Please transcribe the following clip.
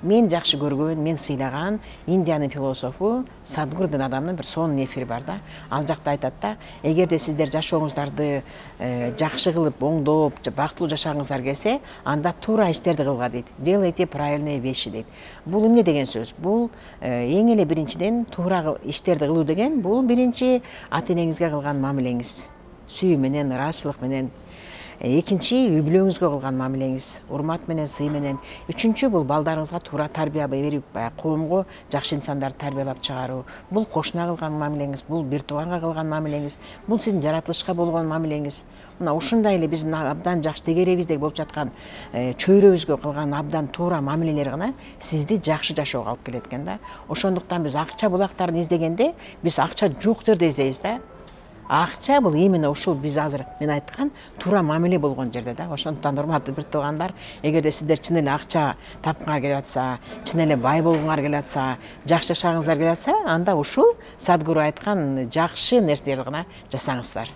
мен жакшы көргөн, мен сыйлаган Индиянын философу Садгуру деген адамдын бир сонун эфири бар да. Ал жакта айтат да, эгерде сиздер жашооңуздарды жакшы кылып, оңдоп, бактылуу жашагыңыздар келсе, анда туура иштерди кылга дейт. Делайте правильные вещи дейт. Бул эмне деген сөз? Бул эң эле биринчиден туура иштерди кылуу деген, бул биринчи ата энеңизге кылган мамилеңиз. Сүйүү менен, ыраачылык менен. Экинчи, үй бүлөңүзгө кылган мамилеңиз, урмат менен, сый менен. Үчүнчү, бул балдарыңызга туура тарбия берип, коомго жакшы инсандарды тарбиялап чыгаруу. Бул кошуна кылган мамилеңиз, бул бир тууганга кылган мамилеңиз, бул сиздин жаратылышка болгон мамилеңиз. Мына ушундай эле биздин абдан жакшы тегерегибизде болуп жаткан чөйрөбүзгө кылган абдан туура мамилелер гана сизди жакшы жашоого алып келет экен да. Ошондуктан биз акча булактарын издегенде, биз акча жок жерде издейбиз да. Акча бул именно ушул биз азыр мен айткан туура мамиле болгон жерде да. Ошондуктан урматтуу бир туугандар, эгерде сиздер чын эле акча тапкыңар келип атса, чын эле бай болгуңар келип атса, жакшы жашагыңыздар келип атса, анда ушул Садгуру айткан жакшы нерселерди гана жасаңыздар.